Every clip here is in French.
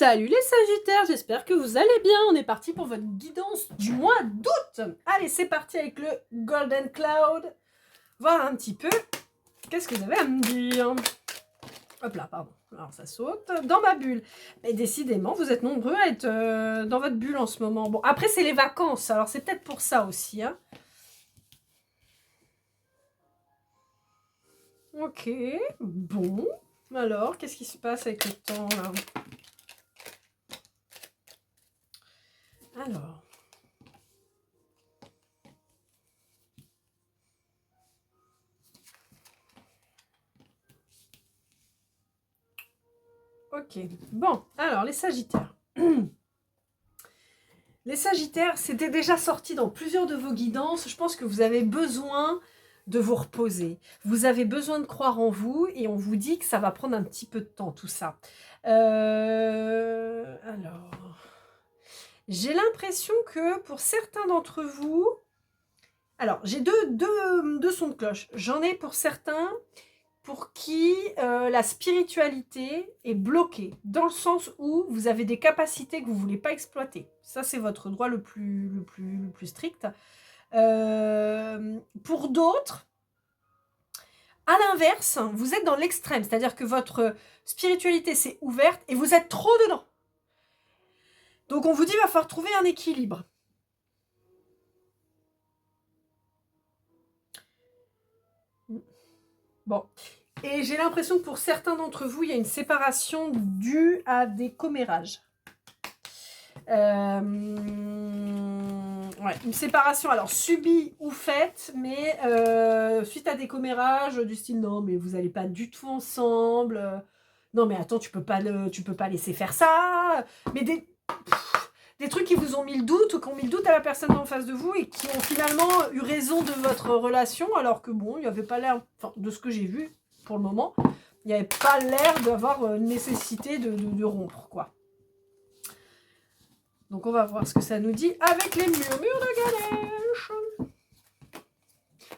Salut les Sagittaires, j'espère que vous allez bien. On est parti pour votre guidance du mois d'août. Allez, c'est parti avec le Golden Cloud. Voir un petit peu qu'est-ce que vous avez à me dire. Hop là, pardon. Alors ça saute dans ma bulle. Mais décidément, vous êtes nombreux à être dans votre bulle en ce moment. Bon, après c'est les vacances, alors c'est peut-être pour ça aussi. Hein. Ok, bon. Alors, qu'est-ce qui se passe avec le temps là? Alors. Ok, bon, alors les Sagittaires. Les Sagittaires, c'était déjà sorti dans plusieurs de vos guidances. Je pense que vous avez besoin de vous reposer. Vous avez besoin de croire en vous et on vous dit que ça va prendre un petit peu de temps tout ça. Alors, j'ai l'impression que pour certains d'entre vous... Alors, j'ai deux sons de cloche. J'en ai pour certains pour qui la spiritualité est bloquée, dans le sens où vous avez des capacités que vous ne voulez pas exploiter. Ça, c'est votre droit le plus strict. Pour d'autres, à l'inverse, vous êtes dans l'extrême, c'est-à-dire que votre spiritualité s'est ouverte et vous êtes trop dedans. Donc on vous dit qu'il va falloir trouver un équilibre. Bon. Et j'ai l'impression que pour certains d'entre vous, il y a une séparation due à des commérages. Ouais, une séparation, alors subie ou faite, mais suite à des commérages du style non, mais vous n'allez pas du tout ensemble. Non, mais attends, tu peux pas laisser faire ça. Mais des trucs qui vous ont mis le doute ou qui ont mis le doute à la personne en face de vous et qui ont finalement eu raison de votre relation, alors que bon, il n'y avait pas l'air, enfin, de ce que j'ai vu pour le moment, il n'y avait pas l'air d'avoir nécessité de rompre, quoi. Donc on va voir ce que ça nous dit avec les murmures de Ganesh.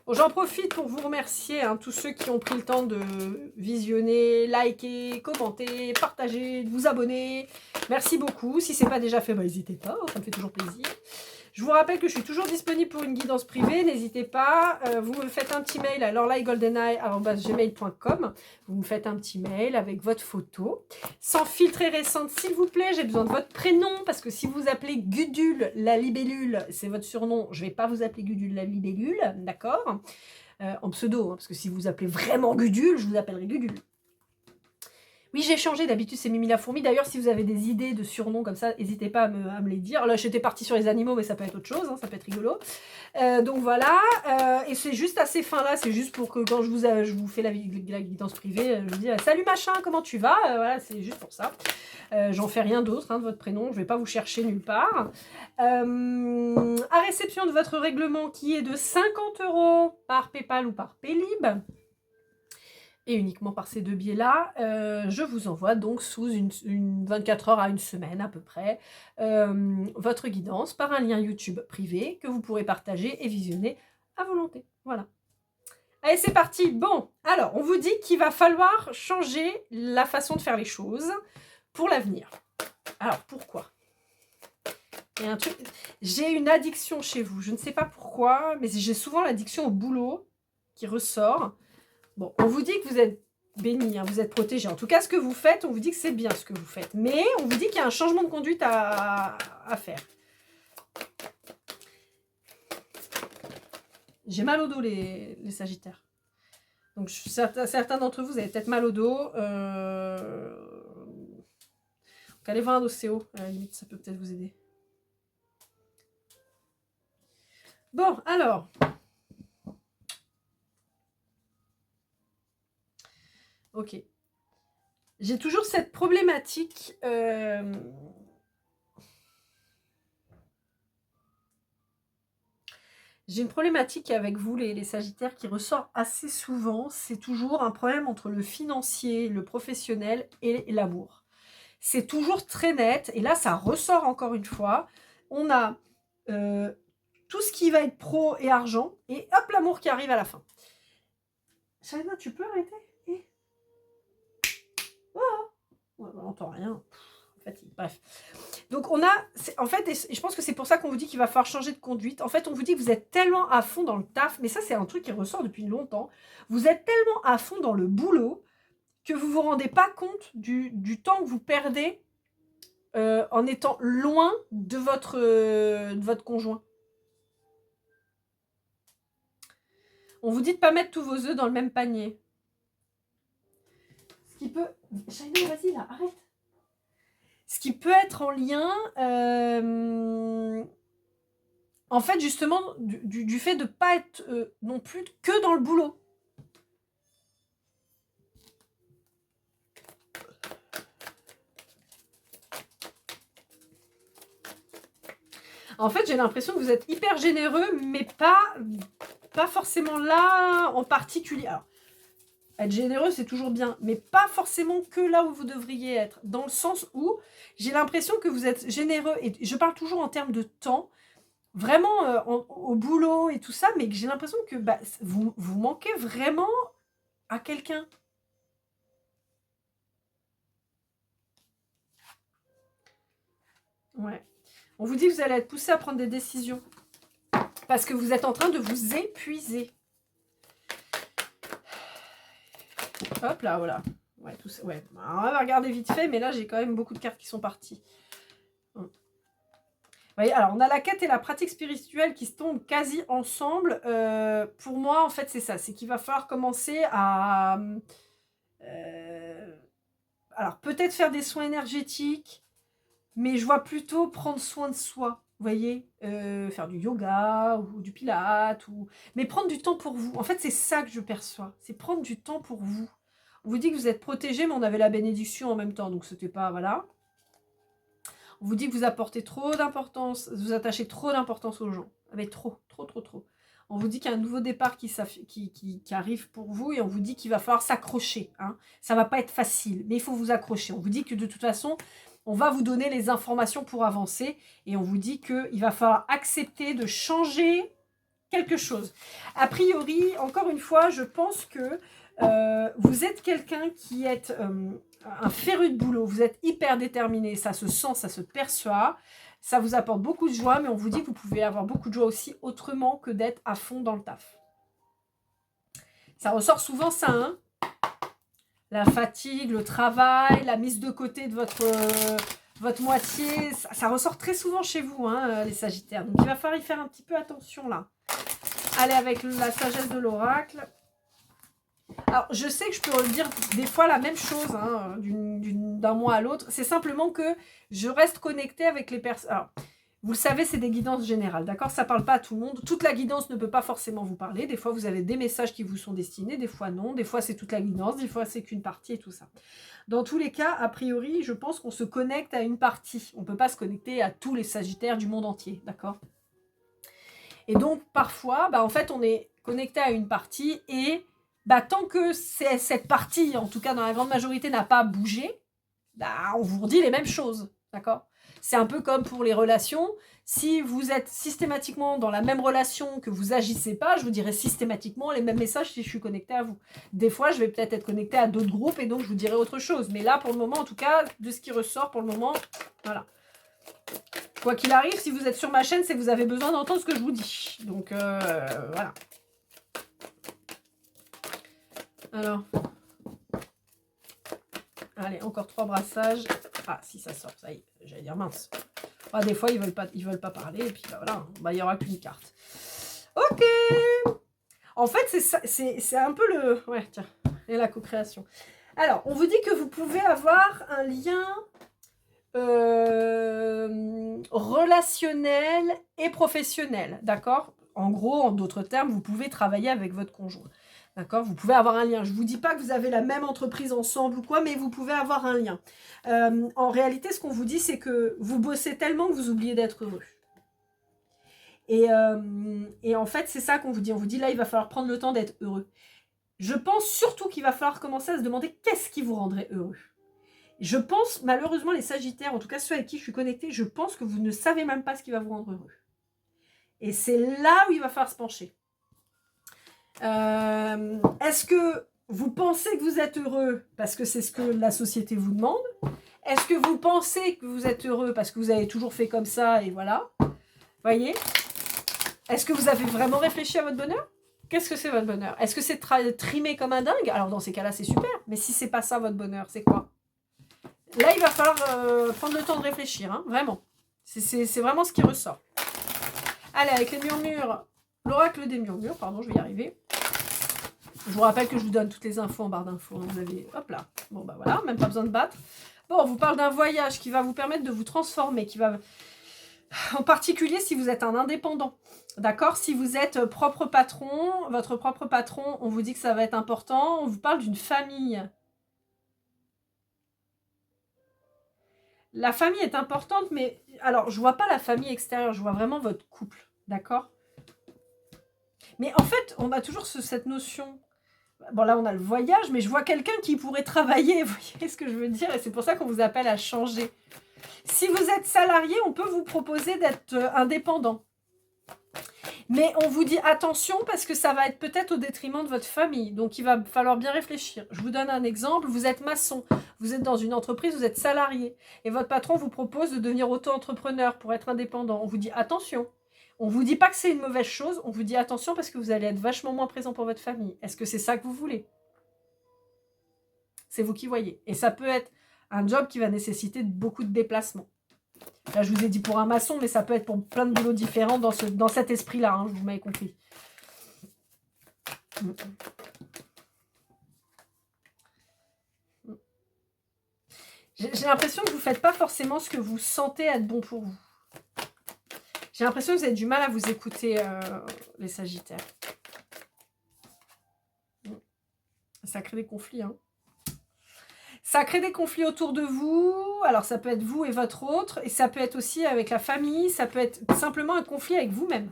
Bon, j'en profite pour vous remercier, hein, tous ceux qui ont pris le temps de visionner, liker, commenter, partager, de vous abonner. Merci beaucoup. Si ce n'est pas déjà fait, n'hésitez pas, ça me fait toujours plaisir. Je vous rappelle que je suis toujours disponible pour une guidance privée. N'hésitez pas. Vous me faites un petit mail à lorlaigoldeneye@gmail.com. Vous me faites un petit mail avec votre photo. Sans filtre et récente, s'il vous plaît. J'ai besoin de votre prénom parce que si vous appelez Gudule la libellule, c'est votre surnom. Je ne vais pas vous appeler Gudule la libellule, d'accord, en pseudo, hein, parce que si vous appelez vraiment Gudule, je vous appellerai Gudule. Oui, j'ai changé. D'habitude, c'est Mimi la fourmi. D'ailleurs, si vous avez des idées de surnoms comme ça, n'hésitez pas à me les dire. Là, j'étais partie sur les animaux, mais ça peut être autre chose. Hein, ça peut être rigolo. Donc voilà. Et c'est juste à ces fins-là. C'est juste pour que quand je vous fais la guidance privée, je vous dis salut machin, comment tu vas. Voilà, c'est juste pour ça. J'en fais rien d'autre, hein, de votre prénom. Je ne vais pas vous chercher nulle part. À réception de votre règlement qui est de 50 € par PayPal ou par Paylib. Et uniquement par ces deux biais-là, je vous envoie donc sous une 24 heures à une semaine à peu près votre guidance par un lien YouTube privé que vous pourrez partager et visionner à volonté. Voilà. Allez, c'est parti. Bon, alors, on vous dit qu'il va falloir changer la façon de faire les choses pour l'avenir. Alors, pourquoi ? Il y a un truc... J'ai une addiction chez vous. Je ne sais pas pourquoi, mais j'ai souvent l'addiction au boulot qui ressort. Bon, on vous dit que vous êtes béni, hein, vous êtes protégé. En tout cas, ce que vous faites, on vous dit que c'est bien ce que vous faites. Mais on vous dit qu'il y a un changement de conduite à faire. J'ai mal au dos, les Sagittaires. Donc, certains d'entre vous, vous avez peut-être mal au dos. Donc, allez voir un ostéo. À la limite, ça peut peut-être vous aider. Bon, alors... Ok. J'ai toujours cette problématique. J'ai une problématique avec vous, les Sagittaires, qui ressort assez souvent. C'est toujours un problème entre le financier, le professionnel et l'amour. C'est toujours très net. Et là, ça ressort encore une fois. On a tout ce qui va être pro et argent. Et hop, l'amour qui arrive à la fin. Salima, tu peux arrêter? Oh, on n'entend rien. fatigue, bref. Donc on a, en fait, et je pense que c'est pour ça qu'on vous dit qu'il va falloir changer de conduite. En fait, on vous dit que vous êtes tellement à fond dans le taf, mais ça c'est un truc qui ressort depuis longtemps. Vous êtes tellement à fond dans le boulot que vous vous rendez pas compte du temps que vous perdez en étant loin de votre conjoint. On vous dit de pas mettre tous vos œufs dans le même panier. Ce qui peut... Shaina, vas-y là, arrête. Ce qui peut être en lien, en fait, justement, du fait de ne pas être non plus que dans le boulot. En fait, j'ai l'impression que vous êtes hyper généreux, mais pas forcément là en particulier. Alors, être généreux, c'est toujours bien, mais pas forcément que là où vous devriez être. Dans le sens où j'ai l'impression que vous êtes généreux, et je parle toujours en termes de temps, vraiment au boulot et tout ça, mais que j'ai l'impression que vous manquez vraiment à quelqu'un. Ouais. On vous dit que vous allez être poussé à prendre des décisions. Parce que vous êtes en train de vous épuiser. Hop là, voilà. Ouais, tout ça, ouais. Alors, on va regarder vite fait, mais là, j'ai quand même beaucoup de cartes qui sont parties. Vous voyez, alors, on a la quête et la pratique spirituelle qui se tombent quasi ensemble. Pour moi, en fait, c'est ça. C'est qu'il va falloir commencer à... alors, peut-être faire des soins énergétiques, mais je vois plutôt prendre soin de soi. Vous voyez, faire du yoga ou du pilate, mais prendre du temps pour vous. En fait, c'est ça que je perçois. C'est prendre du temps pour vous. On vous dit que vous êtes protégé, mais on avait la bénédiction en même temps, donc c'était pas... Voilà. On vous dit que vous apportez trop d'importance, vous attachez trop d'importance aux gens. Avec trop. On vous dit qu'il y a un nouveau départ qui arrive pour vous et on vous dit qu'il va falloir s'accrocher. Hein. Ça va pas être facile, mais il faut vous accrocher. On vous dit que de toute façon... On va vous donner les informations pour avancer et on vous dit qu'il va falloir accepter de changer quelque chose. A priori, encore une fois, je pense que vous êtes quelqu'un qui est un féru de boulot. Vous êtes hyper déterminé. Ça se sent, ça se perçoit. Ça vous apporte beaucoup de joie, mais on vous dit que vous pouvez avoir beaucoup de joie aussi autrement que d'être à fond dans le taf. Ça ressort souvent ça, hein. La fatigue, le travail, la mise de côté de votre moitié, ça ressort très souvent chez vous, hein, les Sagittaires. Donc, il va falloir y faire un petit peu attention, là. Allez, avec la sagesse de l'oracle. Alors, je sais que je peux dire des fois la même chose, hein, d'un mois à l'autre. C'est simplement que je reste connectée avec les personnes. Alors, vous le savez, c'est des guidances générales, d'accord? Ça ne parle pas à tout le monde. Toute la guidance ne peut pas forcément vous parler. Des fois, vous avez des messages qui vous sont destinés, des fois non. Des fois, c'est toute la guidance, des fois, c'est qu'une partie et tout ça. Dans tous les cas, a priori, je pense qu'on se connecte à une partie. On ne peut pas se connecter à tous les Sagittaires du monde entier, d'accord? Et donc, parfois, en fait, on est connecté à une partie et tant que cette partie, en tout cas dans la grande majorité, n'a pas bougé, on vous redit les mêmes choses, d'accord? C'est un peu comme pour les relations. Si vous êtes systématiquement dans la même relation, que vous agissez pas, je vous dirai systématiquement les mêmes messages si je suis connectée à vous. Des fois, je vais peut-être être connectée à d'autres groupes et donc je vous dirai autre chose. Mais là, pour le moment, en tout cas, de ce qui ressort pour le moment, voilà. Quoi qu'il arrive, si vous êtes sur ma chaîne, c'est que vous avez besoin d'entendre ce que je vous dis. Donc, voilà. Alors... Allez, encore 3 brassages. Ah, si ça sort, ça y est, j'allais dire mince. Ah, des fois, ils veulent pas parler, et puis voilà, il n'y aura qu'une carte. Ok. En fait, c'est un peu le... Ouais, tiens, et la co-création. Alors, on vous dit que vous pouvez avoir un lien relationnel et professionnel, d'accord? En gros, en d'autres termes, vous pouvez travailler avec votre conjoint. D'accord, vous pouvez avoir un lien. Je ne vous dis pas que vous avez la même entreprise ensemble ou quoi, mais vous pouvez avoir un lien. En réalité, ce qu'on vous dit, c'est que vous bossez tellement que vous oubliez d'être heureux. Et en fait, c'est ça qu'on vous dit. On vous dit, là, il va falloir prendre le temps d'être heureux. Je pense surtout qu'il va falloir commencer à se demander qu'est-ce qui vous rendrait heureux. Je pense, malheureusement, les Sagittaires, en tout cas ceux avec qui je suis connectée, je pense que vous ne savez même pas ce qui va vous rendre heureux. Et c'est là où il va falloir se pencher. Est-ce que vous pensez que vous êtes heureux parce que c'est ce que la société vous demande? Est-ce que vous pensez que vous êtes heureux parce que vous avez toujours fait comme ça et voilà? Voyez? Est-ce que vous avez vraiment réfléchi à votre bonheur? Qu'est-ce que c'est votre bonheur? Est-ce que c'est trimé comme un dingue? Alors dans ces cas-là, c'est super. Mais si c'est pas ça votre bonheur, c'est quoi? Là, il va falloir prendre le temps de réfléchir, hein, vraiment. C'est vraiment ce qui ressort. Allez, avec les murmures, l'oracle des murmures, pardon, je vais y arriver. Je vous rappelle que je vous donne toutes les infos en barre d'infos. Vous avez, hop là. Bon, bah voilà, même pas besoin de battre. Bon, on vous parle d'un voyage qui va vous permettre de vous transformer, qui va... En particulier si vous êtes un indépendant. D'accord? Si vous êtes propre patron, votre propre patron, on vous dit que ça va être important. On vous parle d'une famille. La famille est importante, mais... Alors, je vois pas la famille extérieure, je vois vraiment votre couple. D'accord? Mais en fait, on a toujours cette notion... Bon, là, on a le voyage, mais je vois quelqu'un qui pourrait travailler. Vous voyez ce que je veux dire? Et c'est pour ça qu'on vous appelle à changer. Si vous êtes salarié, on peut vous proposer d'être indépendant. Mais on vous dit attention parce que ça va être peut-être au détriment de votre famille. Donc, il va falloir bien réfléchir. Je vous donne un exemple. Vous êtes maçon. Vous êtes dans une entreprise, vous êtes salarié. Et votre patron vous propose de devenir auto-entrepreneur pour être indépendant. On vous dit attention. On ne vous dit pas que c'est une mauvaise chose. On vous dit attention parce que vous allez être vachement moins présent pour votre famille. Est-ce que c'est ça que vous voulez? C'est vous qui voyez. Et ça peut être un job qui va nécessiter beaucoup de déplacements. Là, je vous ai dit pour un maçon, mais ça peut être pour plein de boulots différents dans cet esprit-là, hein, vous m'avez compris. J'ai l'impression que vous ne faites pas forcément ce que vous sentez être bon pour vous. J'ai l'impression que vous avez du mal à vous écouter, les Sagittaires. Ça crée des conflits, hein. Ça crée des conflits autour de vous. Alors, ça peut être vous et votre autre. Et ça peut être aussi avec la famille. Ça peut être simplement un conflit avec vous-même.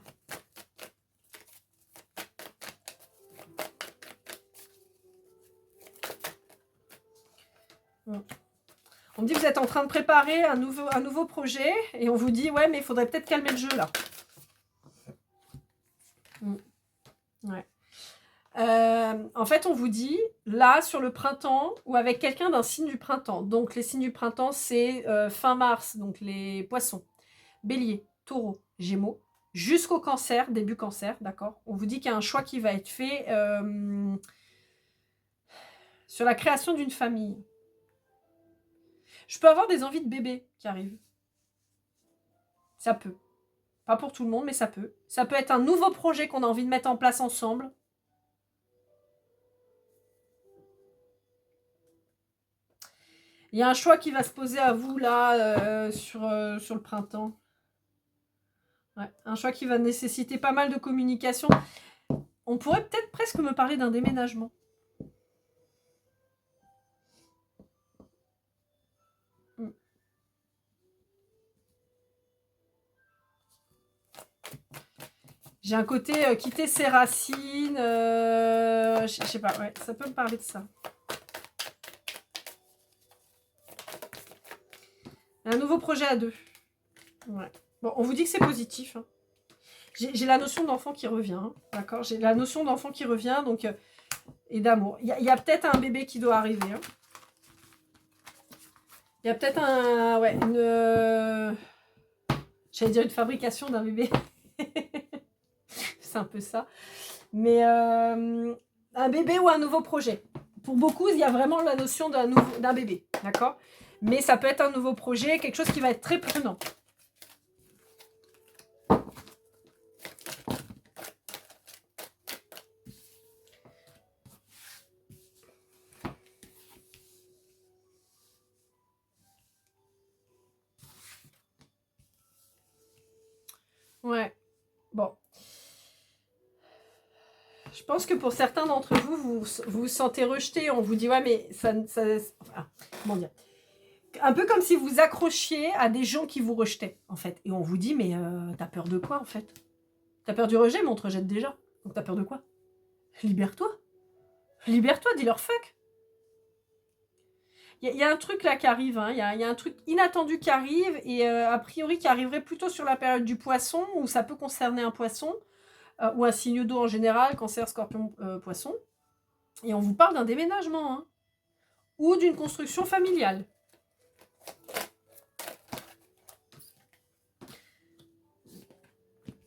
On me dit que vous êtes en train de préparer un nouveau projet. Et on vous dit, ouais, mais il faudrait peut-être calmer le jeu, là. Ouais. En fait, on vous dit, là, sur le printemps, ou avec quelqu'un d'un signe du printemps. Donc, les signes du printemps, c'est fin mars, donc les poissons, bélier, taureau, gémeaux, jusqu'au cancer, début cancer, d'accord? On vous dit qu'il y a un choix qui va être fait sur la création d'une famille. Je peux avoir des envies de bébé qui arrivent. Ça peut. Pas pour tout le monde, mais ça peut. Ça peut être un nouveau projet qu'on a envie de mettre en place ensemble. Il y a un choix qui va se poser à vous, là, sur le printemps. Ouais, un choix qui va nécessiter pas mal de communication. On pourrait peut-être presque me parler d'un déménagement. J'ai un côté quitter ses racines. Je sais pas, ouais, ça peut me parler de ça. Un nouveau projet à deux. Ouais. Bon, on vous dit que c'est positif. Hein. J'ai la notion d'enfant qui revient. Hein, d'accord? J'ai la notion d'enfant qui revient, donc et d'amour. Il y a peut-être un bébé qui doit arriver. Hein. Il y a peut-être j'allais dire une fabrication d'un bébé. C'est un peu ça. Mais un bébé ou un nouveau projet. Pour beaucoup, il y a vraiment la notion d'un bébé. D'accord? Mais ça peut être un nouveau projet, quelque chose qui va être très prenant. Ouais. Bon. Je pense que pour certains d'entre vous, vous vous sentez rejeté. On vous dit, ouais, mais ça comment dire? Un peu comme si vous accrochiez à des gens qui vous rejetaient, en fait. Et on vous dit, mais t'as peur de quoi, en fait? T'as peur du rejet, mais on te rejette déjà. Donc t'as peur de quoi? Libère-toi. Libère-toi, dis-leur fuck. Il y a un truc là qui arrive, hein. Il y a un truc inattendu qui arrive, et a priori qui arriverait plutôt sur la période du poisson, où ça peut concerner un poisson, ou un signe d'eau en général, cancer, scorpion, poisson. Et on vous parle d'un déménagement, hein, ou d'une construction familiale.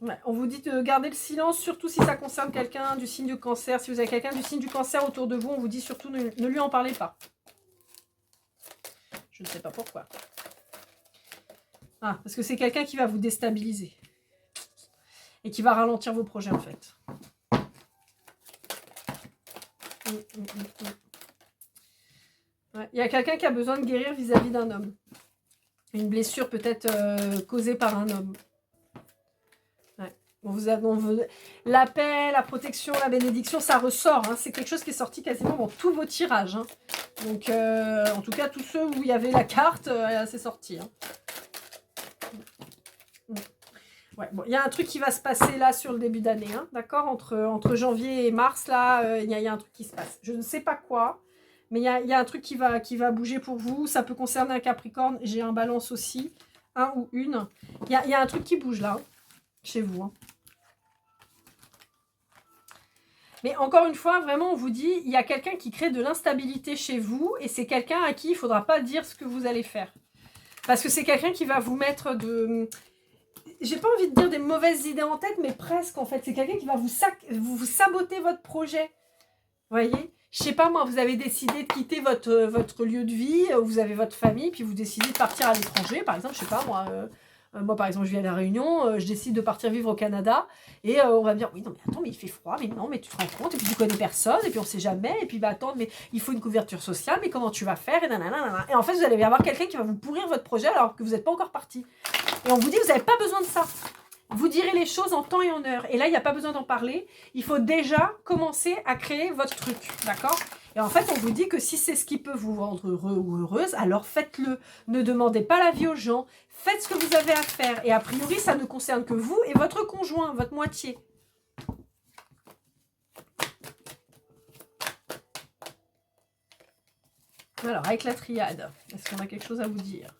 Ouais, on vous dit de garder le silence, surtout si ça concerne quelqu'un du signe du cancer. Si vous avez quelqu'un du signe du cancer autour de vous, on vous dit surtout ne lui en parlez pas. Je ne sais pas pourquoi. Ah, parce que c'est quelqu'un qui va vous déstabiliser. Et qui va ralentir vos projets, en fait. Ouais, il y a quelqu'un qui a besoin de guérir vis-à-vis d'un homme. Une blessure peut-être causée par un homme. Ouais. La paix, la protection, la bénédiction, ça ressort. Hein. C'est quelque chose qui est sorti quasiment dans tous vos tirages. Hein. Donc, en tout cas, tous ceux où il y avait la carte, c'est sorti. Hein. Ouais, bon, il y a un truc qui va se passer là sur le début d'année, hein, d'accord, entre janvier et mars, là, il y a un truc qui se passe. Je ne sais pas quoi, mais il y a un truc qui va bouger pour vous. Ça peut concerner un Capricorne. J'ai un Balance aussi, un ou une. Il y a un truc qui bouge là, hein, chez vous. Hein. Mais encore une fois, vraiment, on vous dit, il y a quelqu'un qui crée de l'instabilité chez vous et c'est quelqu'un à qui il ne faudra pas dire ce que vous allez faire. Parce que c'est quelqu'un qui va vous mettre de... J'ai pas envie de dire des mauvaises idées en tête, mais presque en fait. C'est quelqu'un qui va vous saboter votre projet. Vous voyez? Je sais pas moi, vous avez décidé de quitter votre lieu de vie, vous avez votre famille, puis vous décidez de partir à l'étranger. Par exemple, je sais pas moi, moi par exemple je vis à La Réunion, je décide de partir vivre au Canada, et on va me dire, oui non mais attends, mais il fait froid, mais non, mais tu te rends compte, et puis tu connais personne, et puis on sait jamais, et puis bah attends, mais il faut une couverture sociale, mais comment tu vas faire, et nanana. Et en fait vous allez avoir quelqu'un qui va vous pourrir votre projet alors que vous n'êtes pas encore parti. Et on vous dit, vous n'avez pas besoin de ça. Vous direz les choses en temps et en heure. Et là, il n'y a pas besoin d'en parler. Il faut déjà commencer à créer votre truc. D'accord? Et en fait, on vous dit que si c'est ce qui peut vous rendre heureux ou heureuse, alors faites-le. Ne demandez pas l'avis aux gens. Faites ce que vous avez à faire. Et a priori, ça ne concerne que vous et votre conjoint, votre moitié. Alors, avec la triade, est-ce qu'on a quelque chose à vous dire?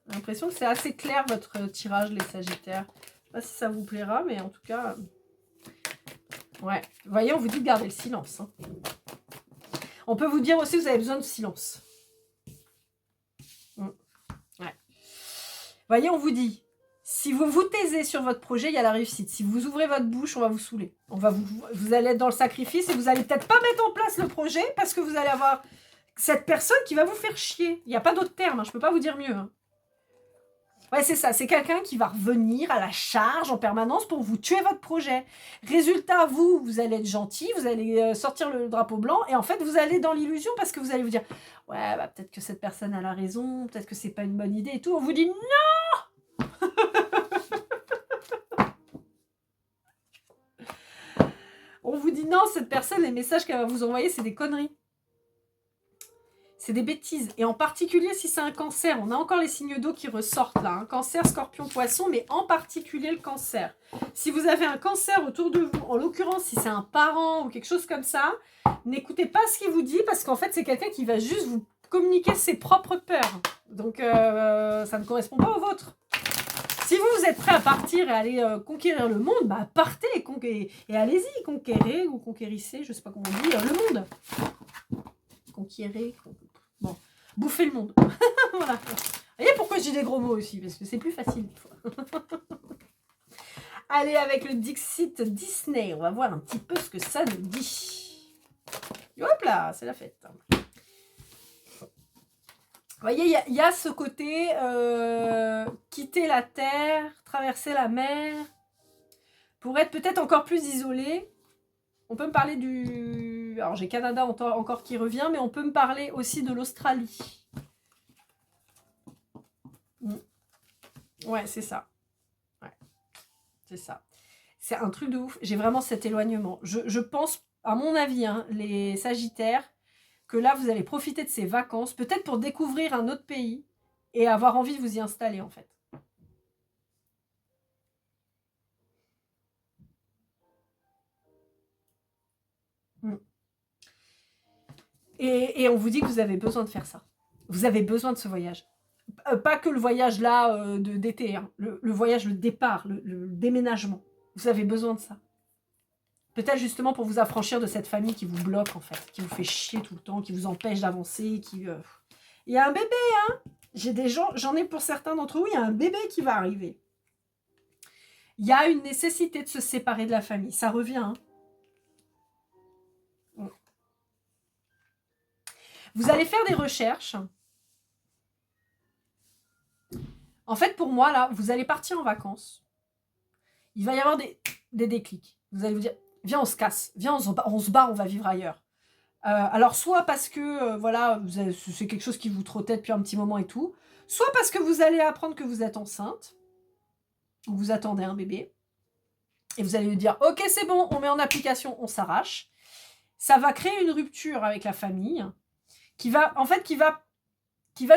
J'ai l'impression que c'est assez clair votre tirage, les Sagittaires. Je ne sais pas si ça vous plaira, mais en tout cas... Ouais, vous voyez, on vous dit de garder le silence. Hein. On peut vous dire aussi que vous avez besoin de silence. Ouais. Vous voyez, on vous dit, si vous vous taisez sur votre projet, il y a la réussite. Si vous ouvrez votre bouche, on va vous saouler. Vous allez être dans le sacrifice et vous n'allez peut-être pas mettre en place le projet parce que vous allez avoir cette personne qui va vous faire chier. Il n'y a pas d'autre terme, hein, je ne peux pas vous dire mieux. Hein. Ouais, c'est ça. C'est quelqu'un qui va revenir à la charge en permanence pour vous tuer votre projet. Résultat, vous allez être gentil, vous allez sortir le drapeau blanc et en fait, vous allez dans l'illusion parce que vous allez vous dire « Ouais, bah, peut-être que cette personne a la raison, peut-être que c'est pas une bonne idée et tout. » On vous dit « Non !» On vous dit « Non, cette personne, les messages qu'elle va vous envoyer, c'est des conneries. » C'est des bêtises. Et en particulier, si c'est un cancer, on a encore les signes d'eau qui ressortent là. Hein. Cancer, scorpion, poisson, mais en particulier le cancer. Si vous avez un cancer autour de vous, en l'occurrence, si c'est un parent ou quelque chose comme ça, n'écoutez pas ce qu'il vous dit parce qu'en fait, c'est quelqu'un qui va juste vous communiquer ses propres peurs. Donc, ça ne correspond pas au vôtre. Si vous êtes prêt à partir et aller conquérir le monde, bah partez et allez-y, conquérez ou conquérissez, je ne sais pas comment on dit, le monde. Conquérir, bon, bouffer le monde. Voilà. Vous voyez pourquoi j'ai des gros mots aussi, parce que c'est plus facile des fois. Allez, avec le Dixit Disney, on va voir un petit peu ce que ça nous dit. Hop là, c'est la fête. Vous voyez, il y a ce côté quitter la terre, traverser la mer, pour être peut-être encore plus isolé. On peut me parler du... Alors, j'ai Canada encore qui revient, mais on peut me parler aussi de l'Australie. Ouais, c'est ça. Ouais, c'est ça. C'est un truc de ouf. J'ai vraiment cet éloignement. Je pense, à mon avis, hein, les Sagittaires, que là, vous allez profiter de ces vacances, peut-être pour découvrir un autre pays et avoir envie de vous y installer, en fait. Et on vous dit que vous avez besoin de faire ça. Vous avez besoin de ce voyage. Pas que le voyage là d'été, hein. Le voyage, le départ, le déménagement. Vous avez besoin de ça. Peut-être justement pour vous affranchir de cette famille qui vous bloque en fait, qui vous fait chier tout le temps, qui vous empêche d'avancer, qui... Il y a un bébé, hein. J'ai des gens, j'en ai pour certains d'entre vous, il y a un bébé qui va arriver. Il y a une nécessité de se séparer de la famille. Ça revient. Hein. Vous allez faire des recherches. En fait, pour moi, là, vous allez partir en vacances. Il va y avoir des déclics. Vous allez vous dire, viens, on se casse. Viens, on se barre, on va vivre ailleurs. Alors, soit parce que, voilà, c'est quelque chose qui vous trottait depuis un petit moment et tout. Soit parce que vous allez apprendre que vous êtes enceinte. Ou vous attendez un bébé. Et vous allez lui dire, ok, c'est bon, on met en application, on s'arrache. Ça va créer une rupture avec la famille qui va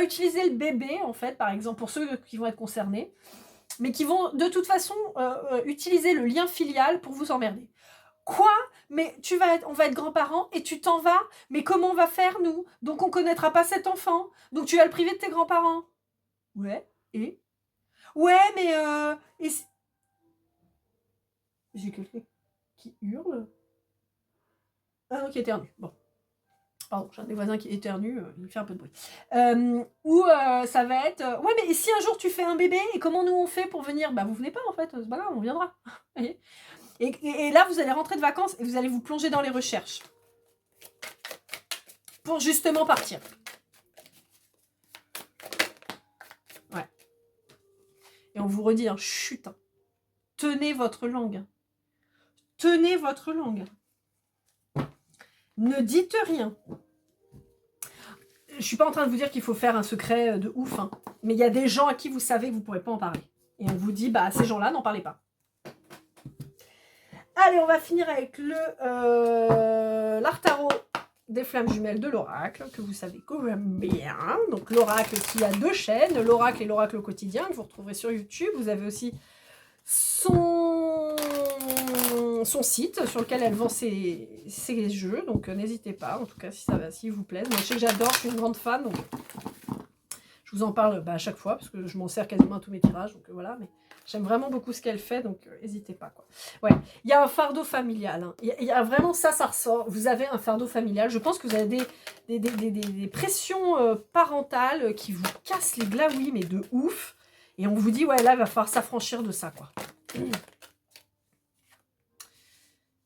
utiliser le bébé, en fait, par exemple, pour ceux qui vont être concernés, mais qui vont, de toute façon, utiliser le lien filial pour vous emmerder. Quoi? Mais on va être grands-parents et tu t'en vas? Mais comment on va faire, nous? Donc, on connaîtra pas cet enfant. Donc, tu vas le priver de tes grands-parents. Ouais, et? Ouais, mais... J'ai quelqu'un qui hurle. Ah non, qui éternue. Bon. Pardon, j'ai un des voisins qui éternue, il fait un peu de bruit. Ou ça va être... ouais, mais si un jour tu fais un bébé, et comment nous on fait pour venir? Bah vous venez pas en fait, c'est pas grave, on viendra. et là, vous allez rentrer de vacances et vous allez vous plonger dans les recherches. Pour justement partir. Ouais. Et on vous redit, hein, chut, hein. Tenez votre langue. Tenez votre langue. Ne dites rien. Je suis pas en train de vous dire qu'il faut faire un secret de ouf, hein, mais il y a des gens à qui vous savez que vous ne pourrez pas en parler. Et on vous dit, bah ces gens-là, n'en parlez pas. Allez, on va finir avec l'art tarot des flammes jumelles de l'oracle, que vous savez que j'aime bien. Donc l'oracle qui a 2 chaînes, l'oracle et l'oracle quotidien, que vous retrouverez sur YouTube. Vous avez aussi son site sur lequel elle vend ses jeux, donc n'hésitez pas, en tout cas si ça va, s'il vous plaît. Moi je sais que j'adore, je suis une grande fan, donc je vous en parle à chaque fois, parce que je m'en sers quasiment à tous mes tirages, donc voilà, mais j'aime vraiment beaucoup ce qu'elle fait, donc n'hésitez pas, quoi. Ouais, il y a un fardeau familial, hein. Il y a vraiment ça ressort, vous avez un fardeau familial, je pense que vous avez des pressions parentales qui vous cassent les glaouis, mais de ouf, et on vous dit, ouais, là, il va falloir s'affranchir de ça, quoi.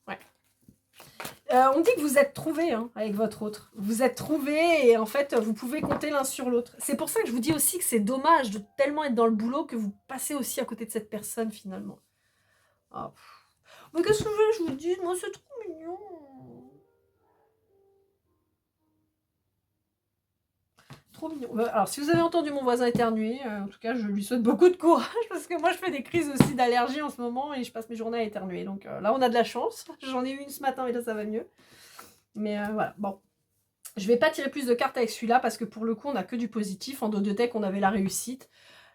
Ouais. On dit que vous êtes trouvés, hein, avec votre autre. Vous êtes trouvés et en fait, vous pouvez compter l'un sur l'autre. C'est pour ça que je vous dis aussi que c'est dommage de tellement être dans le boulot que vous passez aussi à côté de cette personne, finalement. Oh, mais qu'est-ce que je vous dis? Moi, c'est trop mignon. Trop mignon. Alors, si vous avez entendu mon voisin éternuer, en tout cas, je lui souhaite beaucoup de courage parce que moi, je fais des crises aussi d'allergie en ce moment et je passe mes journées à éternuer. Donc là, on a de la chance. J'en ai eu une ce matin et là, ça va mieux. Mais voilà, bon. Je vais pas tirer plus de cartes avec celui-là parce que pour le coup, on n'a que du positif. En dos de deck, on avait la réussite.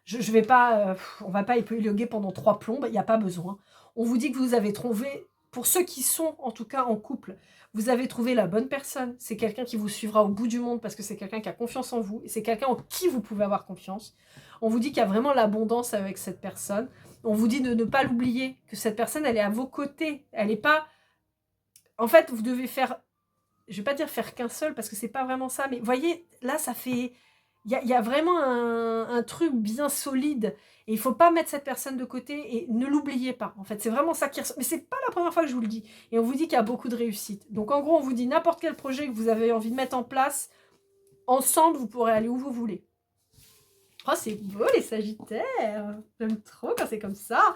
Je vais pas... on va pas épiloguer pendant 3 plombes. Il n'y a pas besoin. On vous dit que vous avez trouvé... Pour ceux qui sont, en tout cas, en couple, vous avez trouvé la bonne personne. C'est quelqu'un qui vous suivra au bout du monde parce que c'est quelqu'un qui a confiance en vous. Et c'est quelqu'un en qui vous pouvez avoir confiance. On vous dit qu'il y a vraiment l'abondance avec cette personne. On vous dit de ne pas l'oublier, que cette personne, elle est à vos côtés. Elle n'est pas... En fait, vous devez faire... Je ne vais pas dire faire qu'un seul parce que c'est pas vraiment ça. Mais vous voyez, là, ça fait... Il y a vraiment un truc bien solide. Et il ne faut pas mettre cette personne de côté et ne l'oubliez pas. En fait, c'est vraiment ça qui ressort. Mais ce n'est pas la première fois que je vous le dis. Et on vous dit qu'il y a beaucoup de réussite. Donc, en gros, on vous dit n'importe quel projet que vous avez envie de mettre en place, ensemble, vous pourrez aller où vous voulez. Oh, c'est beau, les Sagittaires. J'aime trop quand c'est comme ça.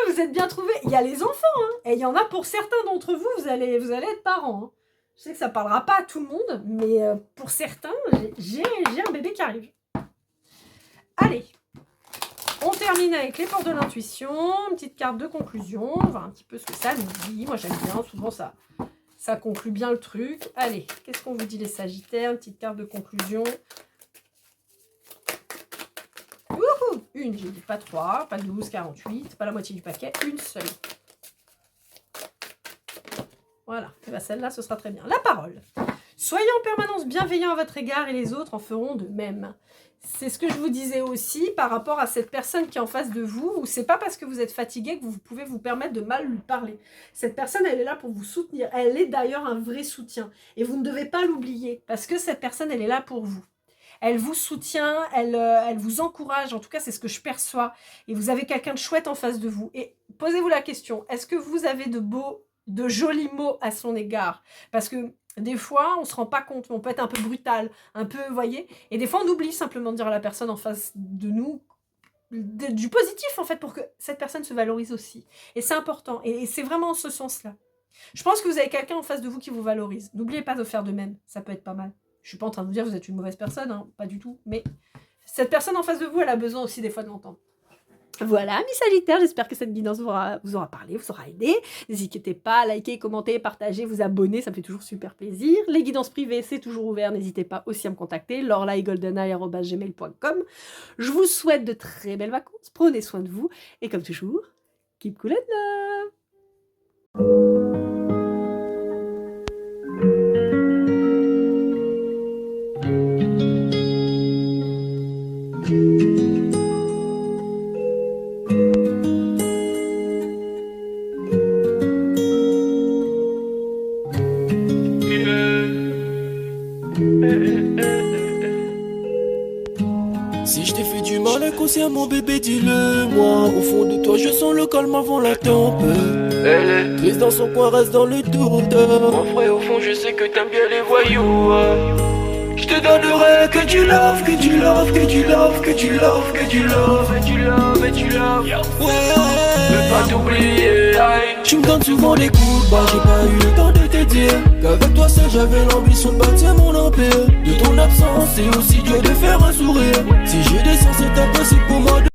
Vous êtes bien trouvés. Il y a les enfants. Hein. Et il y en a pour certains d'entre vous, vous allez être parents. Hein. Je sais que ça ne parlera pas à tout le monde, mais pour certains, j'ai un bébé qui arrive. Allez, on termine avec les portes de l'intuition, une petite carte de conclusion, on va voir un petit peu ce que ça nous dit. Moi, j'aime bien, souvent ça conclut bien le truc. Allez, qu'est-ce qu'on vous dit les Sagittaires? Une petite carte de conclusion. Wouhou, une, j'ai dit pas 3, pas 12, 48, pas la moitié du paquet, une seule. Voilà, et bien celle-là, ce sera très bien. La parole. Soyez en permanence bienveillants à votre égard et les autres en feront de même. C'est ce que je vous disais aussi par rapport à cette personne qui est en face de vous, où c'est pas parce que vous êtes fatigué que vous pouvez vous permettre de mal lui parler. Cette personne, elle est là pour vous soutenir. Elle est d'ailleurs un vrai soutien. Et vous ne devez pas l'oublier, parce que cette personne, elle est là pour vous. elle vous soutient, elle vous encourage, en tout cas c'est ce que je perçois, et vous avez quelqu'un de chouette en face de vous. Et posez-vous la question, est-ce que vous avez de jolis mots à son égard? Parce que des fois, on ne se rend pas compte, mais on peut être un peu brutal, un peu, vous voyez, et des fois on oublie simplement de dire à la personne en face de nous du positif en fait, pour que cette personne se valorise aussi. Et c'est important, et c'est vraiment en ce sens-là. Je pense que vous avez quelqu'un en face de vous qui vous valorise. N'oubliez pas de faire de même, ça peut être pas mal. Je suis pas en train de vous dire que vous êtes une mauvaise personne, hein, pas du tout, mais cette personne en face de vous, elle a besoin aussi des fois de l'entendre. Voilà, mes Sagittaires, j'espère que cette guidance vous aura parlé, vous aura aidé. N'hésitez pas à liker, commenter, partager, vous abonner, ça me fait toujours super plaisir. Les guidances privées, c'est toujours ouvert, n'hésitez pas aussi à me contacter, lorlaigoldeneye@gmail.com. Je vous souhaite de très belles vacances, prenez soin de vous, et comme toujours, keep cool and love. Si je t'ai fait du mal inconsciemment bébé dis-le moi. Au fond de toi je sens le calme avant la tempête. Elle est triste dans son coin, reste dans le doute. Mon frère au fond je sais que t'aimes bien les voyous. Je te donnerai que du love, que du love, que du love, que du love, que du love, et du love, et du love. Ouais, veux pas t'oublier. Tu me donnes souvent des coups de barre, j'ai pas eu le temps de te dire qu'avec toi seul j'avais l'ambition de bâtir mon empire. De ton absence c'est aussi dur de faire un sourire. Si je descends c'est impossible pour moi de